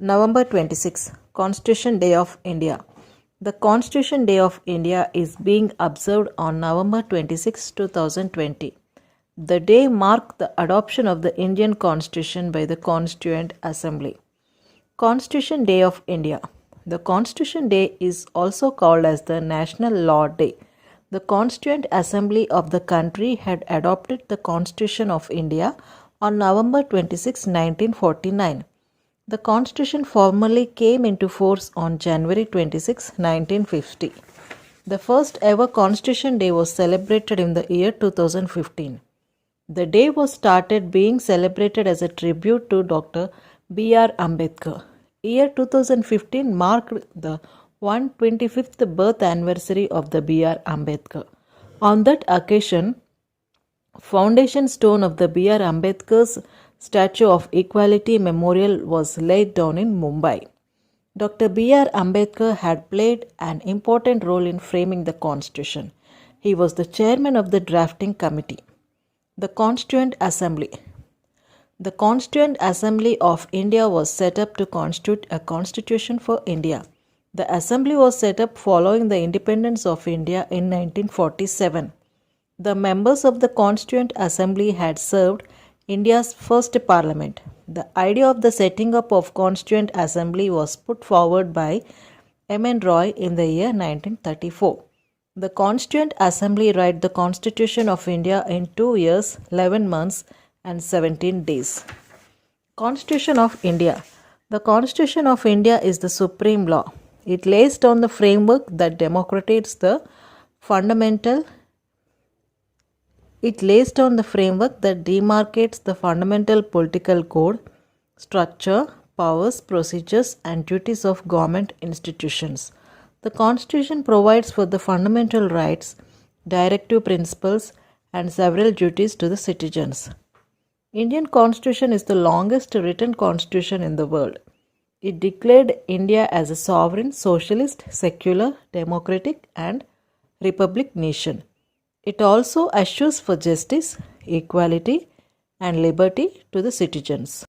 November 26, Constitution Day of India. The Constitution Day of India is being observed on November 26, 2020. The day marked the adoption of the Indian Constitution by the Constituent Assembly. Constitution Day of India. The Constitution Day is also called as the National Law Day. The Constituent Assembly of the country had adopted the Constitution of India on November 26, 1949. The Constitution formally came into force on January 26, 1950. The first ever Constitution Day was celebrated in the year 2015. The day was started being celebrated as a tribute to Dr. B.R. Ambedkar. Year 2015 marked the 125th birth anniversary of the B.R. Ambedkar. On that occasion, foundation stone of the B.R. Ambedkar's Statue of Equality Memorial was laid down in Mumbai. Dr. B.R. Ambedkar had played an important role in framing the Constitution. He was the chairman of the drafting committee. The Constituent Assembly. The Constituent Assembly of India was set up to constitute a constitution for India. The assembly was set up following the independence of India in 1947. The members of the Constituent Assembly had served India's first parliament. The idea of the setting up of Constituent Assembly was put forward by M.N. Roy in the year 1934. The Constituent Assembly wrote the Constitution of India in 2 years, 11 months and 17 days. Constitution of India. The Constitution of India is the supreme law. It lays down the framework that demarcates the fundamental political code, structure, powers, procedures, and duties of government institutions. The Constitution provides for the fundamental rights, directive principles, and several duties to the citizens. Indian Constitution is the longest written constitution in the world. It declared India as a sovereign, socialist, secular, democratic, and republic nation. It also assures for justice, equality, and liberty to the citizens.